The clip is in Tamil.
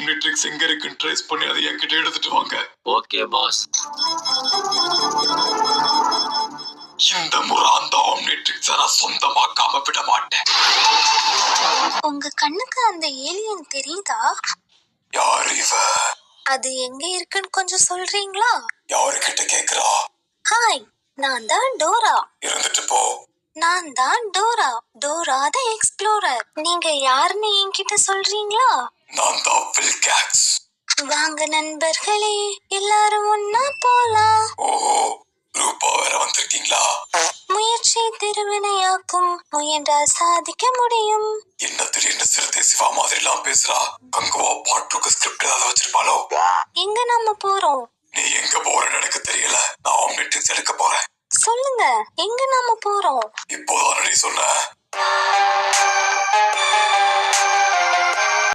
ஆம்னிட்ரிக்ஸ் எங்க இருக்குன்னு ட்ரேஸ் பண்ணி அதை என்கிட்ட எடுத்துட்டு வாங்க. Okay boss. இந்த முறை அந்த ஆம்னிட்ரிக்ஸை நான் சொந்தமாக்காம விட மாட்டேன். உங்க கண்ணுக்கு அந்த ஏலியன் தெரியுதா? யார் இவ? அது எங்க இருக்குன்னு கொஞ்சம் சொல்றீங்களா? யாருக்கிட்ட கேக்குறா? ஹாய், நான் தான் டோரா. இருந்துட்டு போ. நான் தான் டோரா, டோரா த எக்ஸ்ப்ளோரர். நீங்க யாருன்னு என்கிட்ட சொல்றீங்களா? நான் தான் வில்காக்ஸ். வாங்க நண்பர்களே, எல்லாரும் ஒன்னா போலாம். ஓஹோ, ரூபா வேற வந்திருக்கீங்களா? முயற்சி திருவினையாக்கும், முயன்றால் சாதிக்க முடியும். என்ன திடீர்னு சிறுத்தை சிவா மாதிரி எல்லாம் பேசுறா? கங்குவா பாட்டுக்கு ஸ்கிரிப்ட் ஏதாவது வச்சிருப்பாளோ? எங்க நம்ம போறோம்? நீ எங்க போறன்னு எனக்கு தெரியல. நான் ஆம்னிட்ரிக்ஸ் எடுக்க போறேன். சொல்லுங்க, எங்க நாம போறோம்? இப்போதான் நீ சொன்ன.